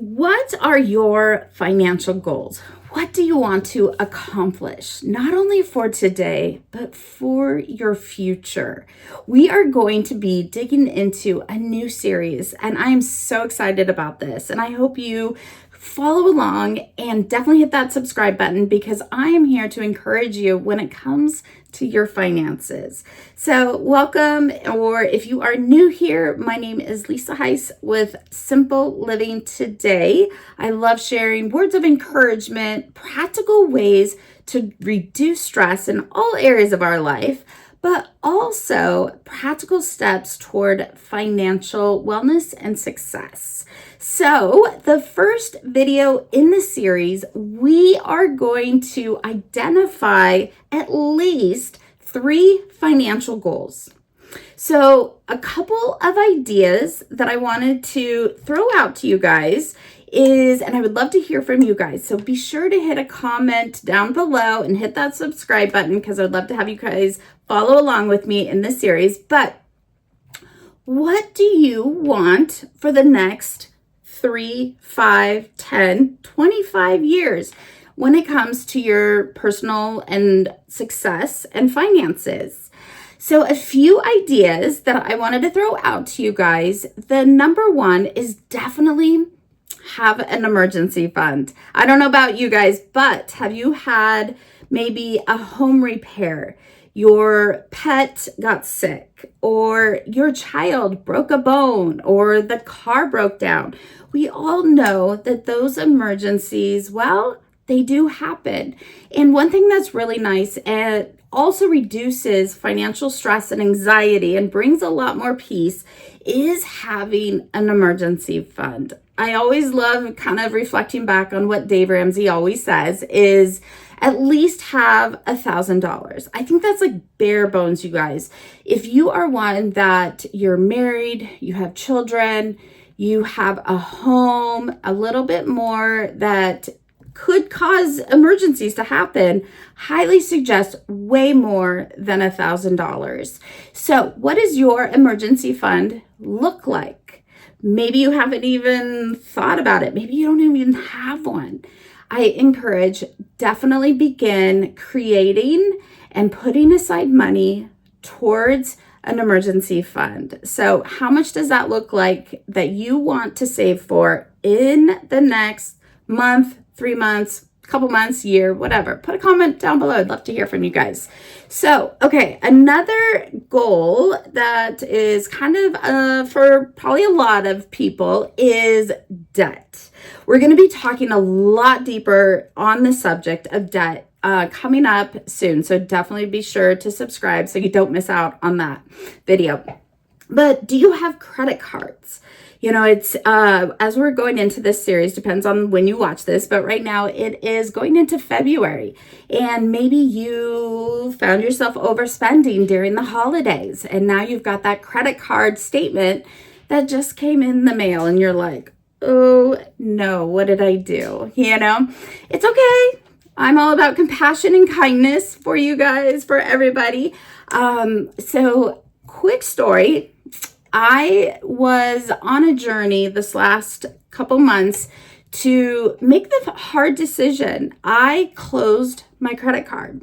What are your financial goals? What do you want to accomplish, not only for today, but for your future? We are going to be digging into a new series, and I'm so excited about this. And I hope you follow along and definitely hit that subscribe button because I am here to encourage you when it comes to your finances. So welcome, or if you are new here, my name is Lisa Heiss with Simple Living Today. I love sharing words of encouragement, practical ways to reduce stress in all areas of our life, but also practical steps toward financial wellness and success. So the first video in the series, we are going to identify at least 3 financial goals. So a couple of ideas that I wanted to throw out to you guys is, and I would love to hear from you guys. So be sure to hit a comment down below and hit that subscribe button because I'd love to have you guys follow along with me in this series. But what do you want for the next 3, 5, 10, 25 years when it comes to your personal and success and finances? So a few ideas that I wanted to throw out to you guys. The number one is definitely have an emergency fund. I don't know about you guys, but have you had maybe a home repair? Your pet got sick, or your child broke a bone, or the car broke down. We all know that those emergencies, well, they do happen. And one thing that's really nice and also reduces financial stress and anxiety and brings a lot more peace is having an emergency fund. I always love kind of reflecting back on what Dave Ramsey always says is at least have $1,000. I think that's like bare bones, you guys. If you are one that you're married, you have children, you have a home, a little bit more that could cause emergencies to happen, highly suggest way more than $1,000. So what does your emergency fund look like? Maybe you haven't even thought about it. Maybe you don't even have one. I encourage definitely begin creating and putting aside money towards an emergency fund. So how much does that look like that you want to save for in the next month, 3 months, couple months, year, whatever? Put a comment down below. I'd love to hear from you guys. So, okay, another goal that is kind of for probably a lot of people is debt. We're going to be talking a lot deeper on the subject of debt coming up soon. So definitely be sure to subscribe so you don't miss out on that video. But do you have credit cards? You know, it's as we're going into this series, depends on when you watch this, but right now it is going into February, and maybe you found yourself overspending during the holidays, and now you've got that credit card statement that just came in the mail, and you're like, oh no, what did I do? You know, it's okay. I'm all about compassion and kindness for you guys, for everybody. So quick story. I was on a journey this last couple months to make the hard decision. I closed my credit card.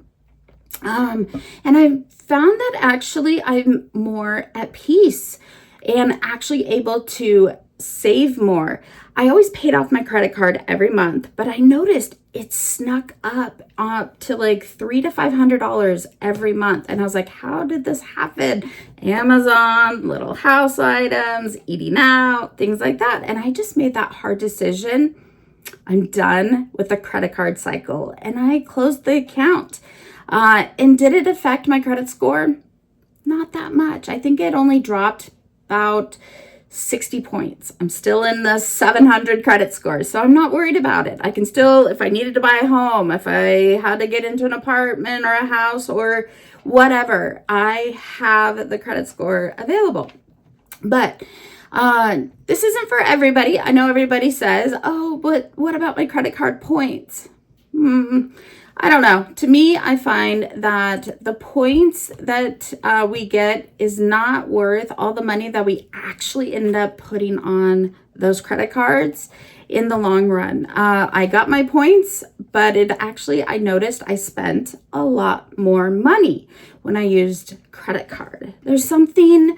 And I found that actually I'm more at peace and actually able to save more. I always paid off my credit card every month, but I noticed it snuck up to like $300 to $500 every month. And I was like, how did this happen? Amazon, little house items, eating out, things like that. And I just made that hard decision. I'm done with the credit card cycle. And I closed the account. And did it affect my credit score? Not that much. I think it only dropped about 60 points. I'm still in the 700 credit score, so I'm not worried about it. I can still, if I needed to buy a home, if I had to get into an apartment or a house or whatever, I have the credit score available. But this isn't for everybody. I know everybody says, oh, but what about my credit card points? I don't know. To me, I find that the points that we get is not worth all the money that we actually end up putting on those credit cards in the long run. I got my points, but I noticed I spent a lot more money when I used credit card. There's something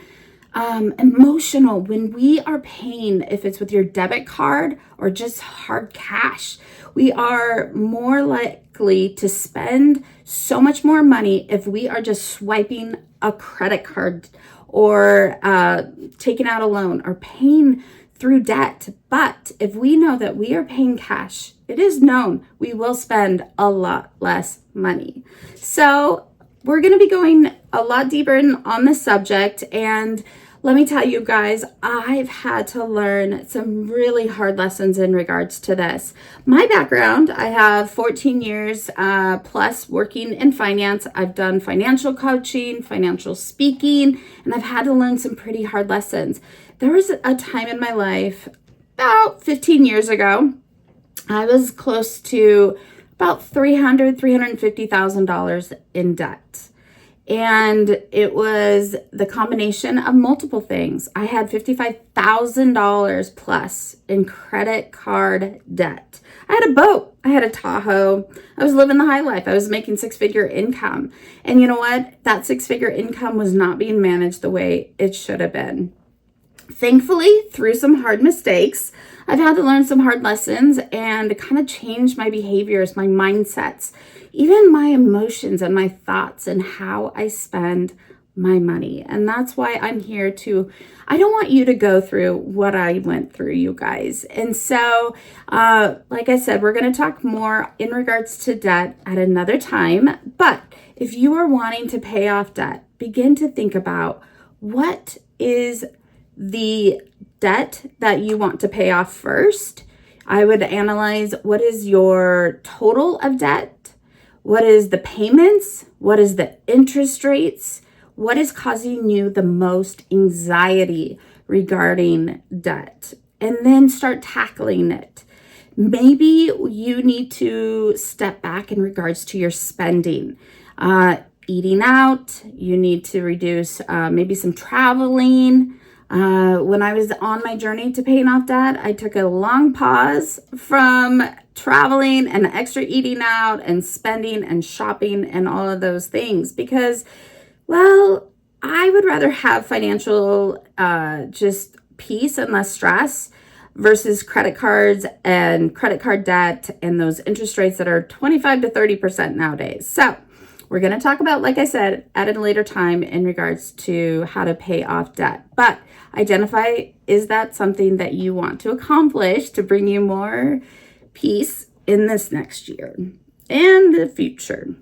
emotional when we are paying, if it's with your debit card or just hard cash. We are more likely to spend so much more money if we are just swiping a credit card or taking out a loan or paying through debt. But if we know that we are paying cash, it is known we will spend a lot less money. So we're going to be going a lot deeper on this subject, and let me tell you guys, I've had to learn some really hard lessons in regards to this. My background, I have 14 years plus working in finance. I've done financial coaching, financial speaking, and I've had to learn some pretty hard lessons. There was a time in my life, about 15 years ago, I was close to about $350,000 in debt. And it was the combination of multiple things. I had $55,000 plus in credit card debt. I had a boat. I had a Tahoe. I was living the high life. I was making six-figure income. And you know what? That six-figure income was not being managed the way it should have been. Thankfully, through some hard mistakes, I've had to learn some hard lessons and kind of change my behaviors, my mindsets, even my emotions and my thoughts and how I spend my money. And that's why I'm here I don't want you to go through what I went through, you guys. And so, like I said, we're going to talk more in regards to debt at another time. But if you are wanting to pay off debt, begin to think about what is the debt that you want to pay off first. I would analyze what is your total of debt, what is the payments, what is the interest rates, what is causing you the most anxiety regarding debt, and then start tackling it. Maybe you need to step back in regards to your spending. Eating out, you need to reduce maybe some traveling. When I was on my journey to paying off debt, I took a long pause from traveling and extra eating out and spending and shopping and all of those things because, well, I would rather have financial just peace and less stress versus credit cards and credit card debt and those interest rates that are 25 to 30% nowadays. So we're going to talk about, like I said, at a later time in regards to how to pay off debt. But identify, is that something that you want to accomplish to bring you more peace in this next year and the future?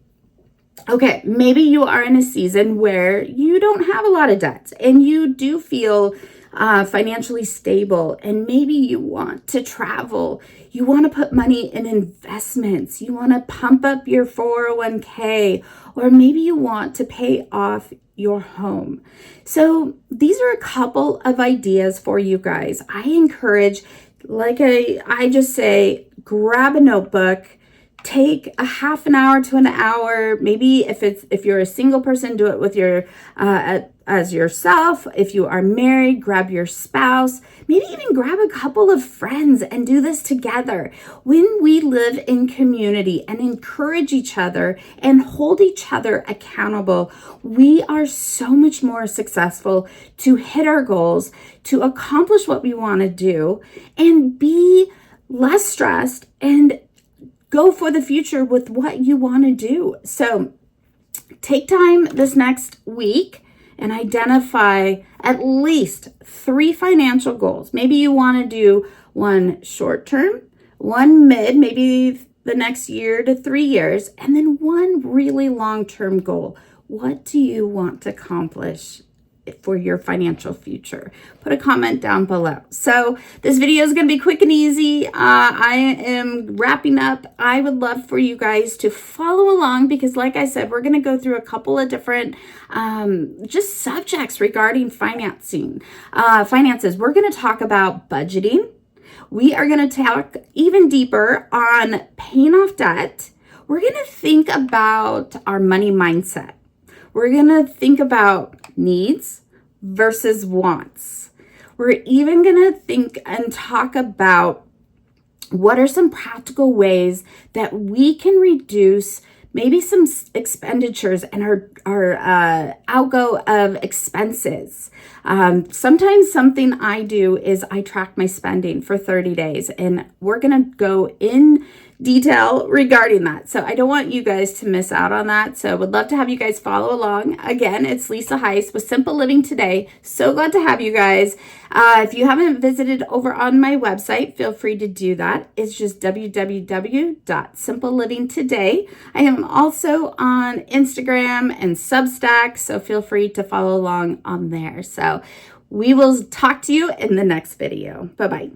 Okay, maybe you are in a season where you don't have a lot of debts and you do feel financially stable, and maybe you want to travel. You want to put money in investments. You want to pump up your 401k, or maybe you want to pay off your home. So these are a couple of ideas for you guys. I encourage, like I just say, grab a notebook, take a half an hour to an hour. Maybe if you're a single person, do it with your as yourself. If you are married, grab your spouse. Maybe even grab a couple of friends and do this together. When we live in community and encourage each other and hold each other accountable, we are so much more successful to hit our goals, to accomplish what we want to do, and be less stressed and go for the future with what you want to do. So take time this next week and identify at least 3 financial goals. Maybe you want to do one short term, one mid, maybe the next year to 3 years, and then one really long-term goal. What do you want to accomplish for your financial future? Put a comment down below. So this video is going to be quick and easy. I am wrapping up. I would love for you guys to follow along because, like I said, we're going to go through a couple of different just subjects regarding finances. We're going to talk about budgeting. We are going to talk even deeper on paying off debt. we're going to think about our money mindset. We're going to think about needs versus wants. We're even going to think and talk about what are some practical ways that we can reduce maybe some expenditures and our outgo of expenses. Sometimes something I do is I track my spending for 30 days, and we're going to go in detail regarding that. So I don't want you guys to miss out on that. So I would love to have you guys follow along. Again, it's Lisa Heiss with Simple Living Today. So glad to have you guys. If you haven't visited over on my website, feel free to do that. It's just www.simplerivingtoday. I am also on Instagram and Substack, so feel free to follow along on there. So we will talk to you in the next video. Bye-bye.